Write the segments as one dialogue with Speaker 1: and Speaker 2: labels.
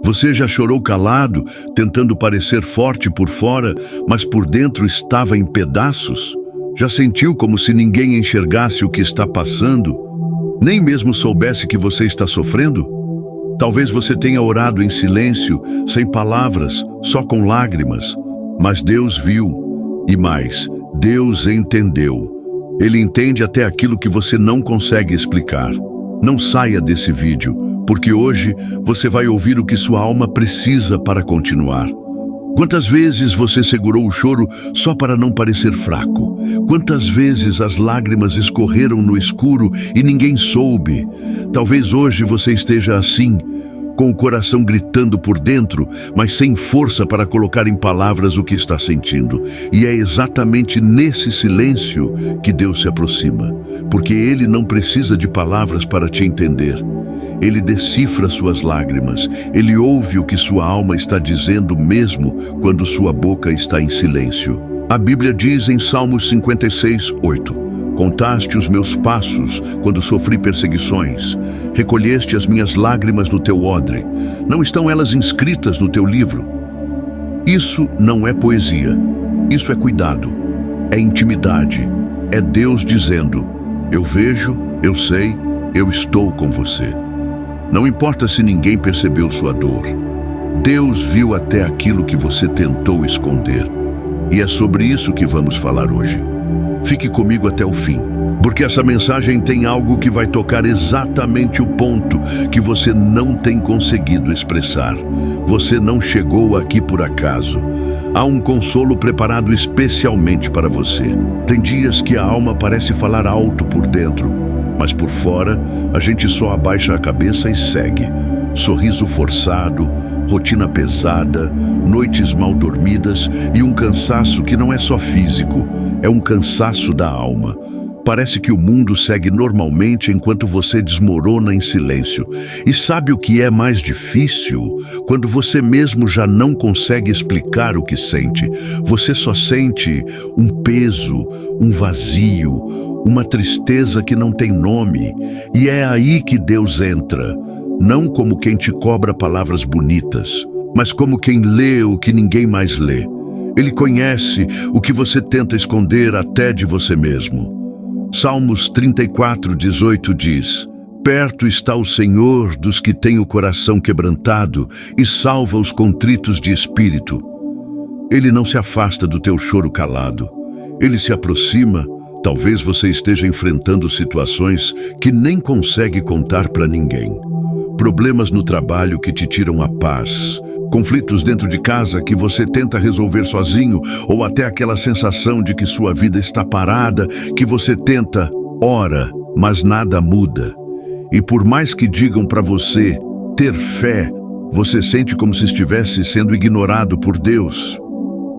Speaker 1: Você já chorou calado, tentando parecer forte por fora, mas por dentro estava em pedaços? Já sentiu como se ninguém enxergasse o que está passando? Nem mesmo soubesse que você está sofrendo? Talvez você tenha orado em silêncio, sem palavras, só com lágrimas. Mas Deus viu. E mais, Deus entendeu. Ele entende até aquilo que você não consegue explicar. Não saia desse vídeo, porque hoje você vai ouvir o que sua alma precisa para continuar. Quantas vezes você segurou o choro só para não parecer fraco? Quantas vezes as lágrimas escorreram no escuro e ninguém soube? Talvez hoje você esteja assim, com o coração gritando por dentro, mas sem força para colocar em palavras o que está sentindo. E é exatamente nesse silêncio que Deus se aproxima, porque Ele não precisa de palavras para te entender. Ele decifra suas lágrimas, Ele ouve o que sua alma está dizendo mesmo quando sua boca está em silêncio. A Bíblia diz em Salmos 56:8: Contaste os meus passos quando sofri perseguições. Recolheste as minhas lágrimas no teu odre. Não estão elas inscritas no teu livro? Isso não é poesia. Isso é cuidado. É intimidade. É Deus dizendo: eu vejo, eu sei, eu estou com você. Não importa se ninguém percebeu sua dor. Deus viu até aquilo que você tentou esconder. E é sobre isso que vamos falar hoje. Fique comigo até o fim, porque essa mensagem tem algo que vai tocar exatamente o ponto que você não tem conseguido expressar. Você não chegou aqui por acaso. Há um consolo preparado especialmente para você. Tem dias que a alma parece falar alto por dentro, mas por fora a gente só abaixa a cabeça e segue. Sorriso forçado, rotina pesada, noites mal dormidas e um cansaço que não é só físico, é um cansaço da alma. Parece que o mundo segue normalmente enquanto você desmorona em silêncio. E sabe o que é mais difícil? Quando você mesmo já não consegue explicar o que sente. Você só sente um peso, um vazio, uma tristeza que não tem nome. E é aí que Deus entra. Não como quem te cobra palavras bonitas, mas como quem lê o que ninguém mais lê. Ele conhece o que você tenta esconder até de você mesmo. Salmos 34:18 diz: Perto está o Senhor dos que têm o coração quebrantado e salva os contritos de espírito. Ele não se afasta do teu choro calado. Ele se aproxima. Talvez você esteja enfrentando situações que nem consegue contar para ninguém. Problemas no trabalho que te tiram a paz. Conflitos dentro de casa que você tenta resolver sozinho, ou até aquela sensação de que sua vida está parada, que você tenta, ora, mas nada muda. E por mais que digam para você ter fé, você sente como se estivesse sendo ignorado por Deus.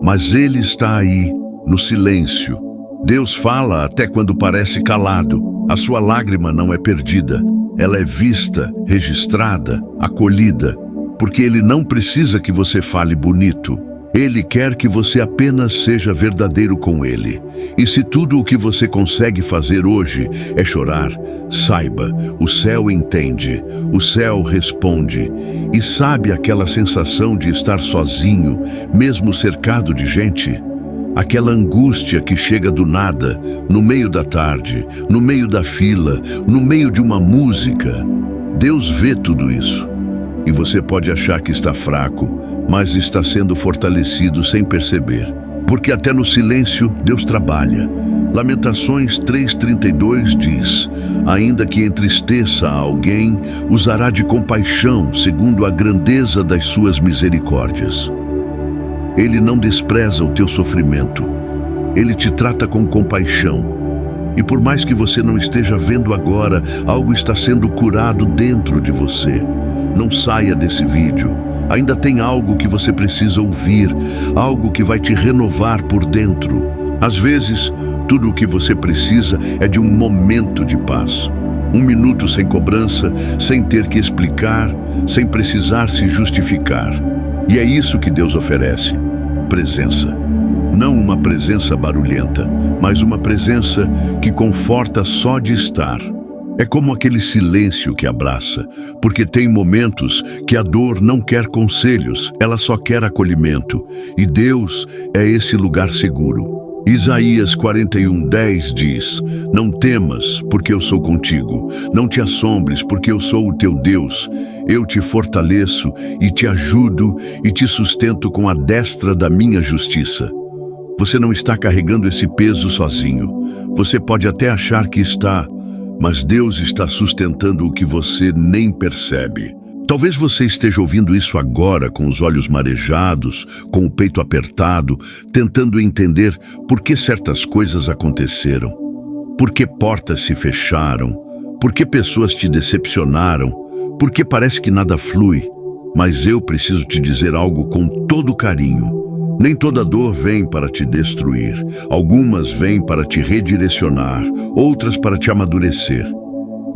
Speaker 1: Mas Ele está aí, no silêncio. Deus fala até quando parece calado. A sua lágrima não é perdida. Ela é vista, registrada, acolhida, porque Ele não precisa que você fale bonito. Ele quer que você apenas seja verdadeiro com Ele. E se tudo o que você consegue fazer hoje é chorar, saiba, o céu entende, o céu responde. E sabe aquela sensação de estar sozinho, mesmo cercado de gente? Aquela angústia que chega do nada, no meio da tarde, no meio da fila, no meio de uma música. Deus vê tudo isso. E você pode achar que está fraco, mas está sendo fortalecido sem perceber. Porque até no silêncio, Deus trabalha. Lamentações 3:32 diz: Ainda que entristeça a alguém, usará de compaixão, segundo a grandeza das suas misericórdias. Ele não despreza o teu sofrimento. Ele te trata com compaixão. E por mais que você não esteja vendo agora, algo está sendo curado dentro de você. Não saia desse vídeo. Ainda tem algo que você precisa ouvir, algo que vai te renovar por dentro. Às vezes, tudo o que você precisa é de um momento de paz. Um minuto sem cobrança, sem ter que explicar, sem precisar se justificar. E é isso que Deus oferece. Presença. Não uma presença barulhenta, mas uma presença que conforta só de estar. É como aquele silêncio que abraça, porque tem momentos que a dor não quer conselhos, ela só quer acolhimento, e Deus é esse lugar seguro. Isaías 41:10 diz: Não temas, porque eu sou contigo. Não te assombres, porque eu sou o teu Deus. Eu te fortaleço e te ajudo e te sustento com a destra da minha justiça. Você não está carregando esse peso sozinho. Você pode até achar que está, mas Deus está sustentando o que você nem percebe. Talvez você esteja ouvindo isso agora com os olhos marejados, com o peito apertado, tentando entender por que certas coisas aconteceram, por que portas se fecharam, por que pessoas te decepcionaram, por que parece que nada flui. Mas eu preciso te dizer algo com todo carinho. Nem toda dor vem para te destruir. Algumas vêm para te redirecionar, outras para te amadurecer.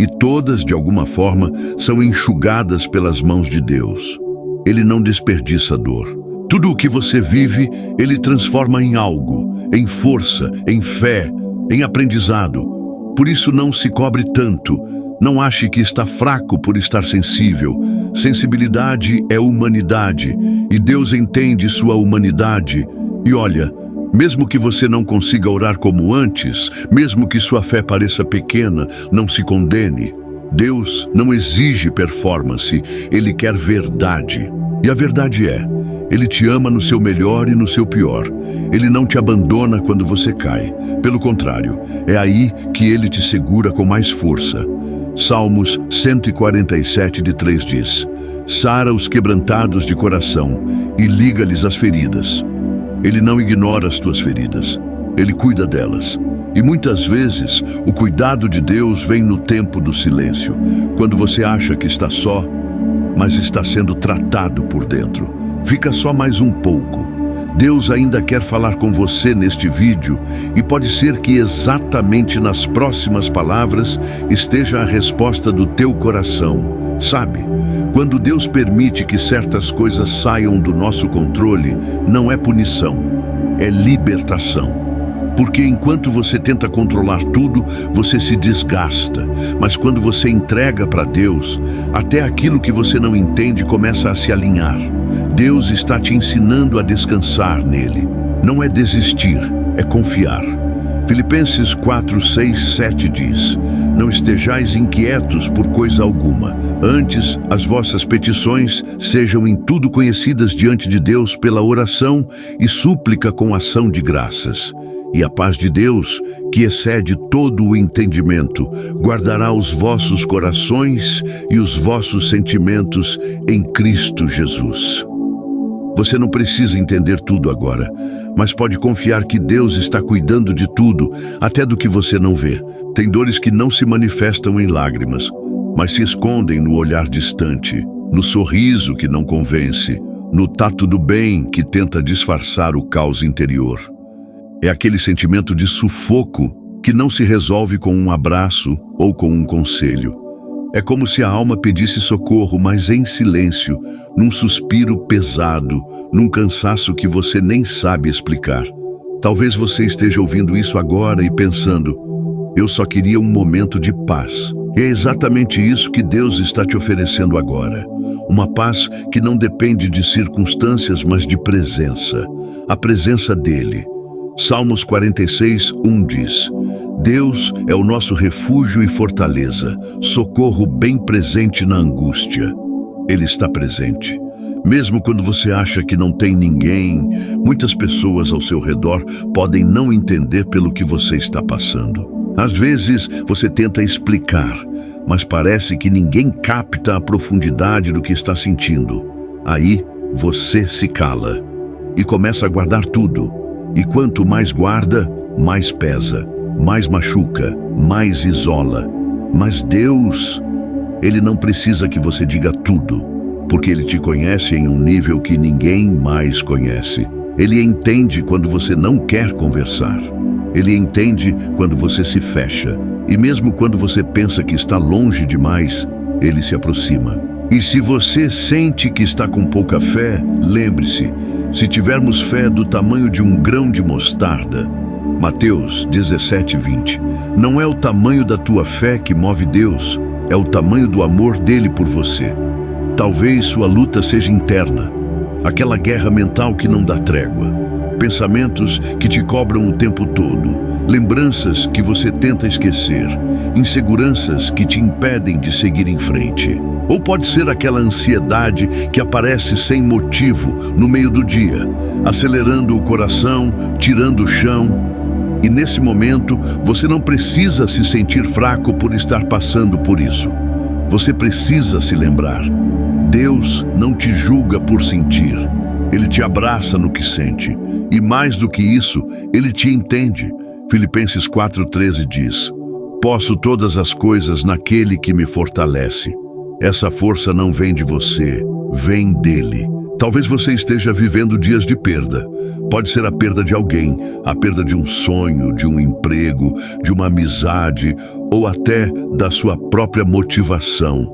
Speaker 1: E todas, de alguma forma, são enxugadas pelas mãos de Deus. Ele não desperdiça dor. Tudo o que você vive, Ele transforma em algo, em força, em fé, em aprendizado. Por isso não se cobre tanto. Não ache que está fraco por estar sensível. Sensibilidade é humanidade, e Deus entende sua humanidade. E olha, mesmo que você não consiga orar como antes, mesmo que sua fé pareça pequena, não se condene. Deus não exige performance, Ele quer verdade. E a verdade é, Ele te ama no seu melhor e no seu pior. Ele não te abandona quando você cai. Pelo contrário, é aí que Ele te segura com mais força. Salmos 147:3 diz: Sara os quebrantados de coração e liga-lhes as feridas. Ele não ignora as tuas feridas, Ele cuida delas. E muitas vezes, o cuidado de Deus vem no tempo do silêncio, quando você acha que está só, mas está sendo tratado por dentro. Fica só mais um pouco. Deus ainda quer falar com você neste vídeo, e pode ser que exatamente nas próximas palavras esteja a resposta do teu coração. Sabe, quando Deus permite que certas coisas saiam do nosso controle, não é punição, é libertação. Porque enquanto você tenta controlar tudo, você se desgasta. Mas quando você entrega para Deus, até aquilo que você não entende começa a se alinhar. Deus está te ensinando a descansar nele. Não é desistir, é confiar. Filipenses 4:6-7 diz: Não estejais inquietos por coisa alguma. Antes, as vossas petições sejam em tudo conhecidas diante de Deus pela oração e súplica com ação de graças. E a paz de Deus, que excede todo o entendimento, guardará os vossos corações e os vossos sentimentos em Cristo Jesus. Você não precisa entender tudo agora, mas pode confiar que Deus está cuidando de tudo, até do que você não vê. Tem dores que não se manifestam em lágrimas, mas se escondem no olhar distante, no sorriso que não convence, no tato do bem que tenta disfarçar o caos interior. É aquele sentimento de sufoco que não se resolve com um abraço ou com um conselho. É como se a alma pedisse socorro, mas em silêncio, num suspiro pesado, num cansaço que você nem sabe explicar. Talvez você esteja ouvindo isso agora e pensando: eu só queria um momento de paz. E é exatamente isso que Deus está te oferecendo agora. Uma paz que não depende de circunstâncias, mas de presença. A presença dele. Salmos 46:1 diz: Deus é o nosso refúgio e fortaleza, socorro bem presente na angústia. Ele está presente. Mesmo quando você acha que não tem ninguém, muitas pessoas ao seu redor podem não entender pelo que você está passando. Às vezes você tenta explicar, mas parece que ninguém capta a profundidade do que está sentindo. Aí você se cala e começa a guardar tudo. E quanto mais guarda, mais pesa, mais machuca, mais isola. Mas Deus, Ele não precisa que você diga tudo, porque Ele te conhece em um nível que ninguém mais conhece. Ele entende quando você não quer conversar. Ele entende quando você se fecha. E mesmo quando você pensa que está longe demais, Ele se aproxima. E se você sente que está com pouca fé, lembre-se, se tivermos fé do tamanho de um grão de mostarda, Mateus 17:20. Não é o tamanho da tua fé que move Deus, é o tamanho do amor dele por você. Talvez sua luta seja interna, aquela guerra mental que não dá trégua, pensamentos que te cobram o tempo todo, lembranças que você tenta esquecer, inseguranças que te impedem de seguir em frente. Ou pode ser aquela ansiedade que aparece sem motivo no meio do dia, acelerando o coração, tirando o chão. E nesse momento, você não precisa se sentir fraco por estar passando por isso. Você precisa se lembrar: Deus não te julga por sentir. Ele te abraça no que sente. E mais do que isso, Ele te entende. Filipenses 4:13 diz: Posso todas as coisas naquele que me fortalece. Essa força não vem de você, vem dele. Talvez você esteja vivendo dias de perda. Pode ser a perda de alguém, a perda de um sonho, de um emprego, de uma amizade ou até da sua própria motivação.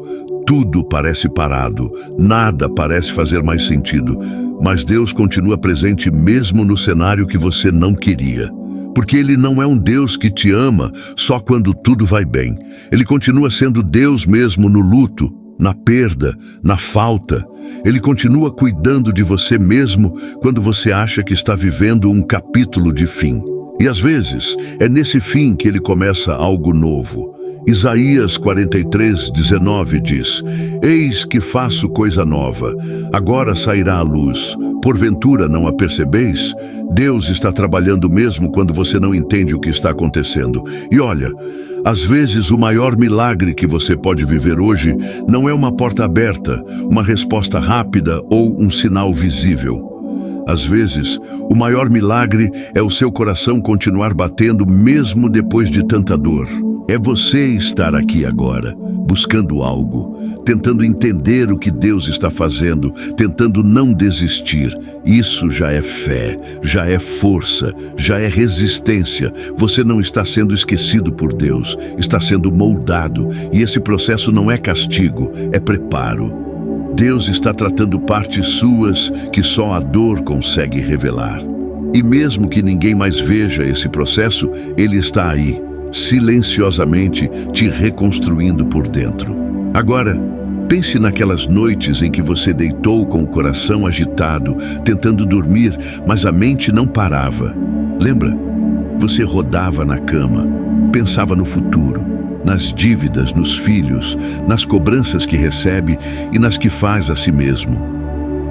Speaker 1: Tudo parece parado, nada parece fazer mais sentido, mas Deus continua presente mesmo no cenário que você não queria. Porque Ele não é um Deus que te ama só quando tudo vai bem. Ele continua sendo Deus mesmo no luto, na perda, na falta. Ele continua cuidando de você mesmo quando você acha que está vivendo um capítulo de fim. E às vezes é nesse fim que Ele começa algo novo. Isaías 43:19 diz: Eis que faço coisa nova, agora sairá a luz. Porventura não a percebeis? Deus está trabalhando mesmo quando você não entende o que está acontecendo. E olha, às vezes o maior milagre que você pode viver hoje não é uma porta aberta, uma resposta rápida ou um sinal visível. Às vezes, o maior milagre é o seu coração continuar batendo mesmo depois de tanta dor. É você estar aqui agora, buscando algo, tentando entender o que Deus está fazendo, tentando não desistir. Isso já é fé, já é força, já é resistência. Você não está sendo esquecido por Deus, está sendo moldado. E esse processo não é castigo, é preparo. Deus está tratando partes suas que só a dor consegue revelar. E mesmo que ninguém mais veja esse processo, Ele está aí, silenciosamente te reconstruindo por dentro. Agora, pense naquelas noites em que você deitou com o coração agitado, tentando dormir, mas a mente não parava. Lembra? Você rodava na cama, pensava no futuro, nas dívidas, nos filhos, nas cobranças que recebe e nas que faz a si mesmo.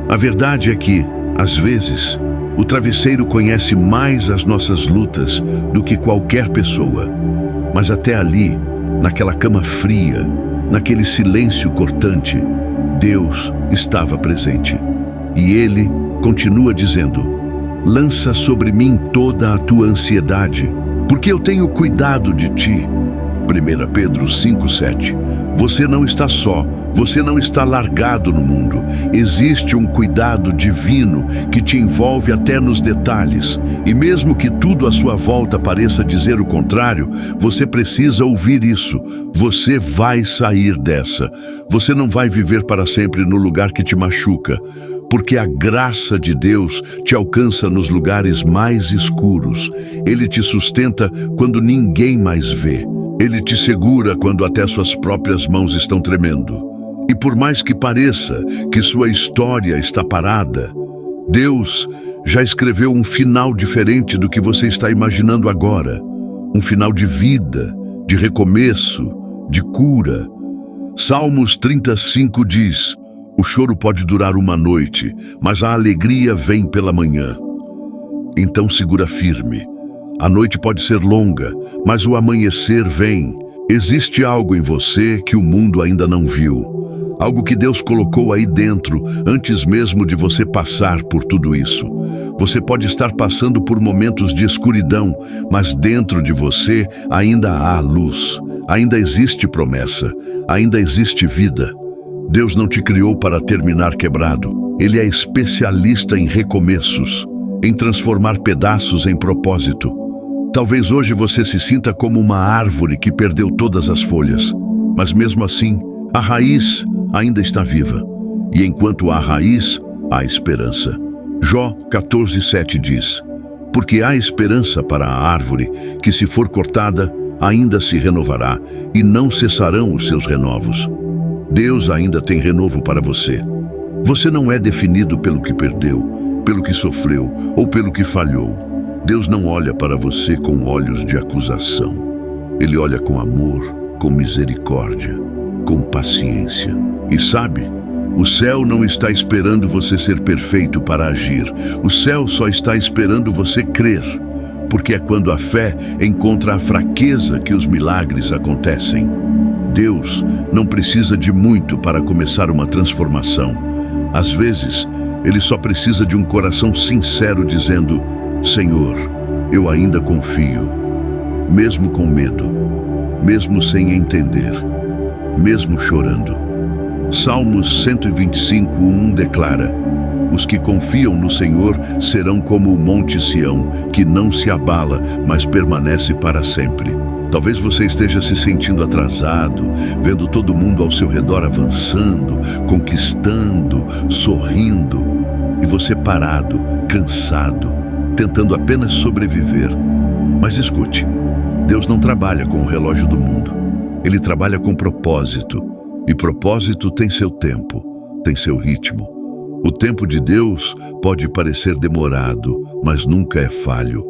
Speaker 1: A verdade é que, às vezes, o travesseiro conhece mais as nossas lutas do que qualquer pessoa. Mas até ali, naquela cama fria, naquele silêncio cortante, Deus estava presente. E Ele continua dizendo: lança sobre mim toda a tua ansiedade, porque eu tenho cuidado de ti. 1 Pedro 5:7. Você não está só, você não está largado no mundo. Existe um cuidado divino que te envolve até nos detalhes. E mesmo que tudo à sua volta pareça dizer o contrário, você precisa ouvir isso. Você vai sair dessa. Você não vai viver para sempre no lugar que te machuca, porque a graça de Deus te alcança nos lugares mais escuros. Ele te sustenta quando ninguém mais vê. Ele te segura quando até suas próprias mãos estão tremendo. E por mais que pareça que sua história está parada, Deus já escreveu um final diferente do que você está imaginando agora. Um final de vida, de recomeço, de cura. Salmos 35 diz: o choro pode durar uma noite, mas a alegria vem pela manhã. Então segura firme. A noite pode ser longa, mas o amanhecer vem. Existe algo em você que o mundo ainda não viu. Algo que Deus colocou aí dentro, antes mesmo de você passar por tudo isso. Você pode estar passando por momentos de escuridão, mas dentro de você ainda há luz. Ainda existe promessa, ainda existe vida. Deus não te criou para terminar quebrado. Ele é especialista em recomeços, em transformar pedaços em propósito. Talvez hoje você se sinta como uma árvore que perdeu todas as folhas, mas mesmo assim, a raiz ainda está viva. E enquanto há raiz, há esperança. Jó 14:7 diz: porque há esperança para a árvore, que se for cortada, ainda se renovará, e não cessarão os seus renovos. Deus ainda tem renovo para você. Você não é definido pelo que perdeu, pelo que sofreu ou pelo que falhou. Deus não olha para você com olhos de acusação. Ele olha com amor, com misericórdia, com paciência. E sabe, o céu não está esperando você ser perfeito para agir. O céu só está esperando você crer, porque é quando a fé encontra a fraqueza que os milagres acontecem. Deus não precisa de muito para começar uma transformação. Às vezes, Ele só precisa de um coração sincero dizendo: Senhor, eu ainda confio, mesmo com medo, mesmo sem entender, mesmo chorando. Salmos 125:1 declara: os que confiam no Senhor serão como o monte Sião, que não se abala, mas permanece para sempre. Talvez você esteja se sentindo atrasado, vendo todo mundo ao seu redor avançando, conquistando, sorrindo, e você parado, cansado, tentando apenas sobreviver. Mas escute, Deus não trabalha com o relógio do mundo. Ele trabalha com propósito, e propósito tem seu tempo, tem seu ritmo. O tempo de Deus pode parecer demorado, mas nunca é falho.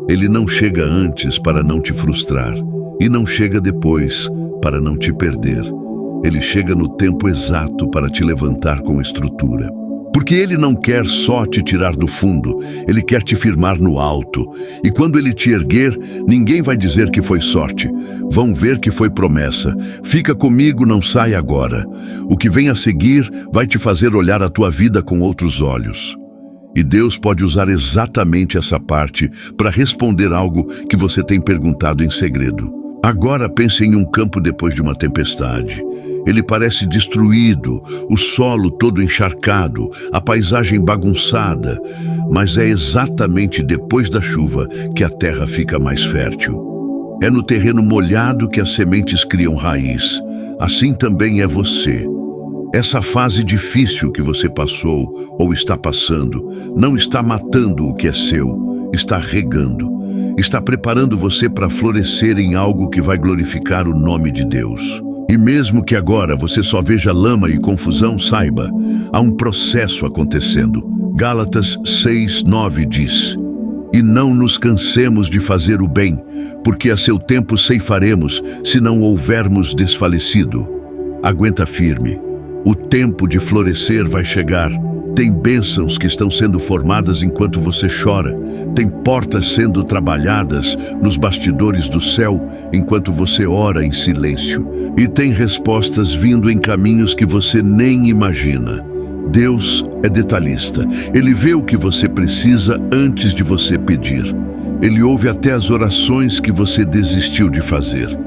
Speaker 1: Ele não chega antes para não te frustrar, e não chega depois para não te perder. Ele chega no tempo exato para te levantar com estrutura. Porque Ele não quer só te tirar do fundo, Ele quer te firmar no alto. E quando Ele te erguer, ninguém vai dizer que foi sorte. Vão ver que foi promessa. Fica comigo, não sai agora. O que vem a seguir vai te fazer olhar a tua vida com outros olhos. E Deus pode usar exatamente essa parte para responder algo que você tem perguntado em segredo. Agora pense em um campo depois de uma tempestade. Ele parece destruído, o solo todo encharcado, a paisagem bagunçada, mas é exatamente depois da chuva que a terra fica mais fértil. É no terreno molhado que as sementes criam raiz. Assim também é você. Essa fase difícil que você passou ou está passando não está matando o que é seu, está regando. Está preparando você para florescer em algo que vai glorificar o nome de Deus. E mesmo que agora você só veja lama e confusão, saiba, há um processo acontecendo. Gálatas 6:9 diz: e não nos cansemos de fazer o bem, porque a seu tempo ceifaremos, se não houvermos desfalecido. Aguenta firme. O tempo de florescer vai chegar. Tem bênçãos que estão sendo formadas enquanto você chora. Tem portas sendo trabalhadas nos bastidores do céu enquanto você ora em silêncio. E tem respostas vindo em caminhos que você nem imagina. Deus é detalhista. Ele vê o que você precisa antes de você pedir. Ele ouve até as orações que você desistiu de fazer.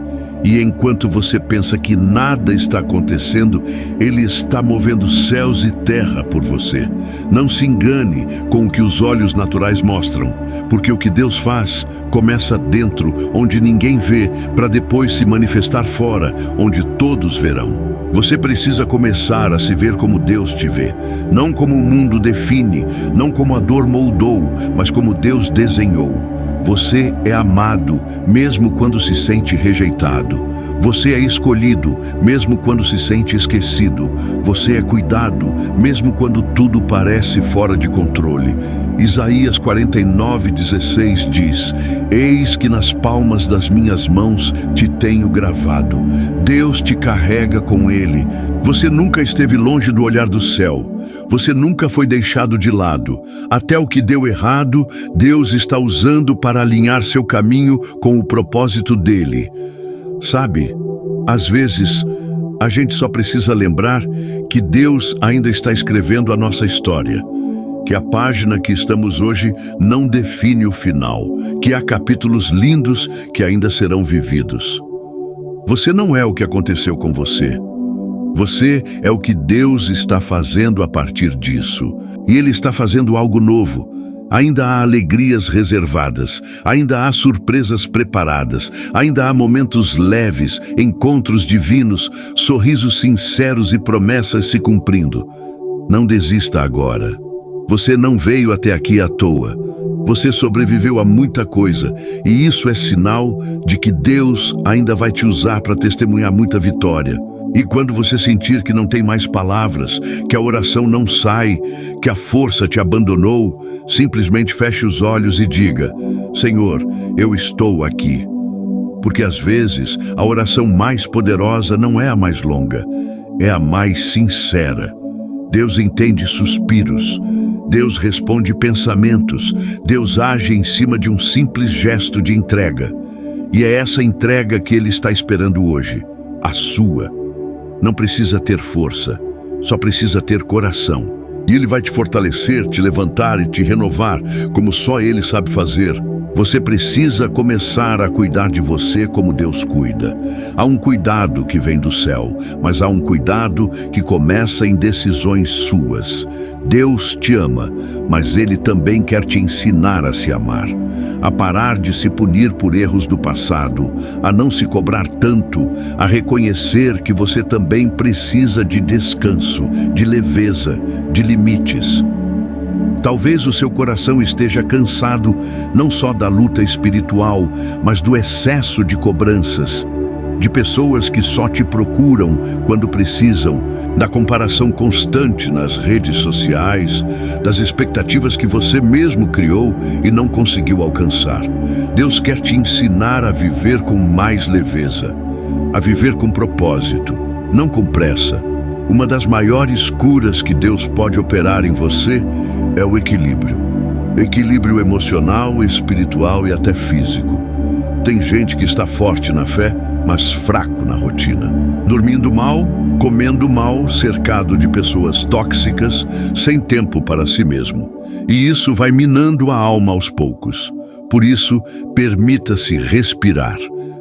Speaker 1: E enquanto você pensa que nada está acontecendo, Ele está movendo céus e terra por você. Não se engane com o que os olhos naturais mostram, porque o que Deus faz começa dentro, onde ninguém vê, para depois se manifestar fora, onde todos verão. Você precisa começar a se ver como Deus te vê, não como o mundo define, não como a dor moldou, mas como Deus desenhou. Você é amado, mesmo quando se sente rejeitado. Você é escolhido, mesmo quando se sente esquecido. Você é cuidado, mesmo quando tudo parece fora de controle. Isaías 49:16 diz: eis que nas palmas das minhas mãos te tenho gravado. Deus te carrega com Ele. Você nunca esteve longe do olhar do céu. Você nunca foi deixado de lado. Até o que deu errado, Deus está usando para alinhar seu caminho com o propósito dele. Sabe, às vezes, a gente só precisa lembrar que Deus ainda está escrevendo a nossa história. Que a página que estamos hoje não define o final. Que há capítulos lindos que ainda serão vividos. Você não é o que aconteceu com você. Você é o que Deus está fazendo a partir disso. E Ele está fazendo algo novo. Ainda há alegrias reservadas, ainda há surpresas preparadas, ainda há momentos leves, encontros divinos, sorrisos sinceros e promessas se cumprindo. Não desista agora. Você não veio até aqui à toa. Você sobreviveu a muita coisa, e isso é sinal de que Deus ainda vai te usar para testemunhar muita vitória. E quando você sentir que não tem mais palavras, que a oração não sai, que a força te abandonou, simplesmente feche os olhos e diga: Senhor, eu estou aqui. Porque às vezes a oração mais poderosa não é a mais longa, é a mais sincera. Deus entende suspiros, Deus responde pensamentos, Deus age em cima de um simples gesto de entrega. E é essa entrega que Ele está esperando hoje, a sua. Não precisa ter força, só precisa ter coração. E Ele vai te fortalecer, te levantar e te renovar, como só Ele sabe fazer. Você precisa começar a cuidar de você como Deus cuida. Há um cuidado que vem do céu, mas há um cuidado que começa em decisões suas. Deus te ama, mas Ele também quer te ensinar a se amar, a parar de se punir por erros do passado, a não se cobrar tanto, a reconhecer que você também precisa de descanso, de leveza, de limites. Talvez o seu coração esteja cansado não só da luta espiritual, mas do excesso de cobranças, de pessoas que só te procuram quando precisam, da comparação constante nas redes sociais, das expectativas que você mesmo criou e não conseguiu alcançar. Deus quer te ensinar a viver com mais leveza, a viver com propósito, não com pressa. Uma das maiores curas que Deus pode operar em você é o equilíbrio. Equilíbrio emocional, espiritual e até físico. Tem gente que está forte na fé, mas fraco na rotina. Dormindo mal, comendo mal, cercado de pessoas tóxicas, sem tempo para si mesmo. E isso vai minando a alma aos poucos. Por isso, permita-se respirar.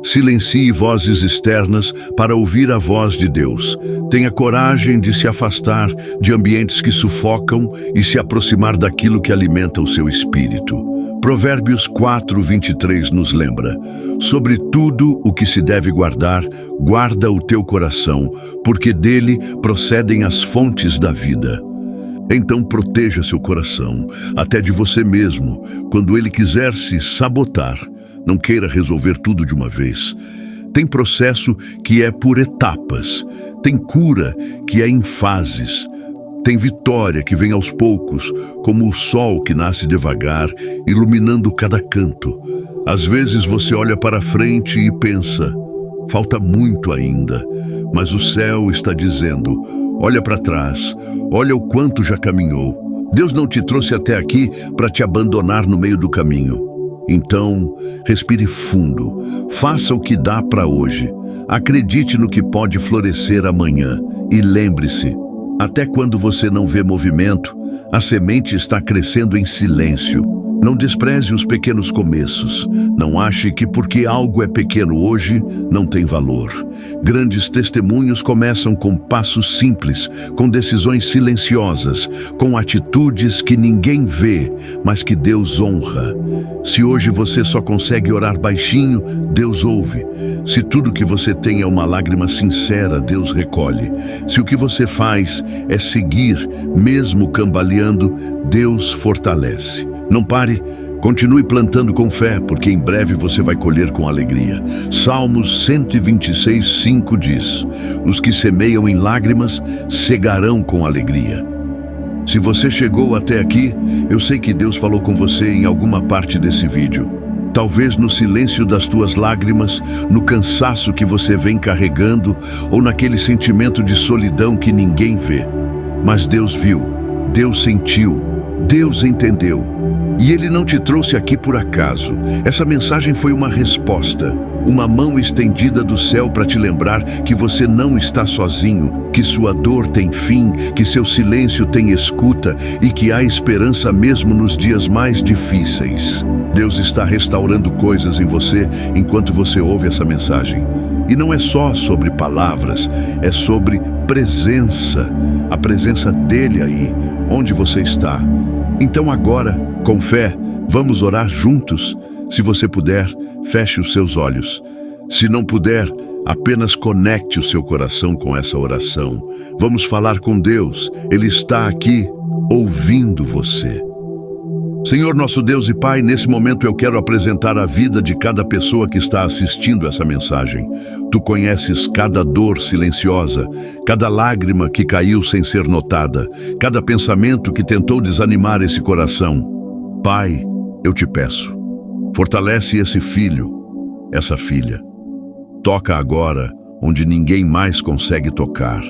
Speaker 1: Silencie vozes externas para ouvir a voz de Deus. Tenha coragem de se afastar de ambientes que sufocam e se aproximar daquilo que alimenta o seu espírito. Provérbios 4:23 nos lembra: sobre tudo o que se deve guardar, guarda o teu coração, porque dele procedem as fontes da vida. Então proteja seu coração, até de você mesmo, quando ele quiser se sabotar. Não queira resolver tudo de uma vez. Tem processo que é por etapas. Tem cura que é em fases. Tem vitória que vem aos poucos, como o sol que nasce devagar, iluminando cada canto. Às vezes você olha para frente e pensa: falta muito ainda. Mas o céu está dizendo: olha para trás, olha o quanto já caminhou. Deus não te trouxe até aqui para te abandonar no meio do caminho. Então, respire fundo, faça o que dá para hoje, acredite no que pode florescer amanhã e lembre-se, até quando você não vê movimento, a semente está crescendo em silêncio. Não despreze os pequenos começos. Não ache que porque algo é pequeno hoje, não tem valor. Grandes testemunhos começam com passos simples, com decisões silenciosas, com atitudes que ninguém vê, mas que Deus honra. Se hoje você só consegue orar baixinho, Deus ouve. Se tudo que você tem é uma lágrima sincera, Deus recolhe. Se o que você faz é seguir, mesmo cambaleando, Deus fortalece. Não pare, continue plantando com fé, porque em breve você vai colher com alegria. Salmos 126:5 diz: os que semeiam em lágrimas cegarão com alegria. Se você chegou até aqui, eu sei que Deus falou com você em alguma parte desse vídeo. Talvez no silêncio das tuas lágrimas, no cansaço que você vem carregando, ou naquele sentimento de solidão que ninguém vê. Mas Deus viu, Deus sentiu, Deus entendeu. E Ele não te trouxe aqui por acaso. Essa mensagem foi uma resposta, uma mão estendida do céu para te lembrar que você não está sozinho, que sua dor tem fim, que seu silêncio tem escuta e que há esperança mesmo nos dias mais difíceis. Deus está restaurando coisas em você enquanto você ouve essa mensagem. E não é só sobre palavras, é sobre presença, a presença dele aí, onde você está. Então agora, com fé, vamos orar juntos. Se você puder, feche os seus olhos. Se não puder, apenas conecte o seu coração com essa oração. Vamos falar com Deus. Ele está aqui, ouvindo você. Senhor nosso Deus e Pai, nesse momento eu quero apresentar a vida de cada pessoa que está assistindo essa mensagem. Tu conheces cada dor silenciosa, cada lágrima que caiu sem ser notada, cada pensamento que tentou desanimar esse coração. Pai, eu te peço, fortalece esse filho, essa filha. Toca agora onde ninguém mais consegue tocar.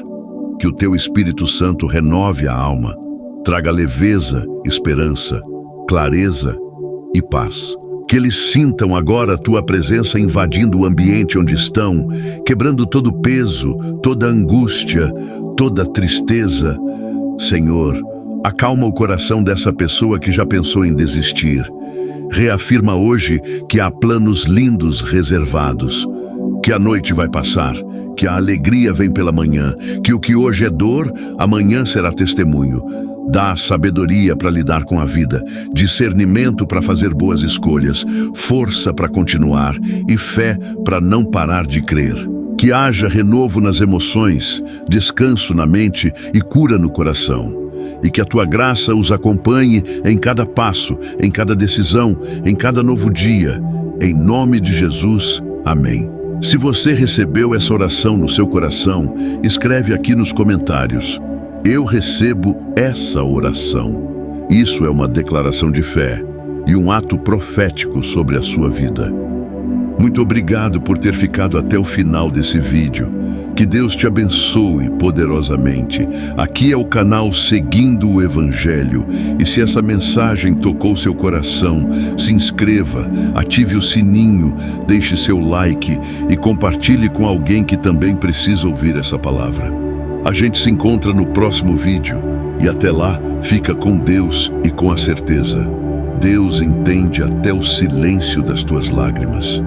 Speaker 1: Que o teu Espírito Santo renove a alma, traga leveza, esperança, clareza e paz. Que eles sintam agora a tua presença invadindo o ambiente onde estão, quebrando todo o peso, toda a angústia, toda a tristeza. Senhor, acalma o coração dessa pessoa que já pensou em desistir. Reafirma hoje que há planos lindos reservados, que a noite vai passar, que a alegria vem pela manhã, que o que hoje é dor, amanhã será testemunho. Dá sabedoria para lidar com a vida, discernimento para fazer boas escolhas, força para continuar e fé para não parar de crer. Que haja renovo nas emoções, descanso na mente e cura no coração. E que a tua graça os acompanhe em cada passo, em cada decisão, em cada novo dia. Em nome de Jesus, amém. Se você recebeu essa oração no seu coração, escreve aqui nos comentários: eu recebo essa oração. Isso é uma declaração de fé e um ato profético sobre a sua vida. Muito obrigado por ter ficado até o final desse vídeo. Que Deus te abençoe poderosamente. Aqui é o canal Seguindo o Evangelho. E se essa mensagem tocou seu coração, se inscreva, ative o sininho, deixe seu like e compartilhe com alguém que também precisa ouvir essa palavra. A gente se encontra no próximo vídeo e até lá, fica com Deus e com a certeza: Deus entende até o silêncio das tuas lágrimas.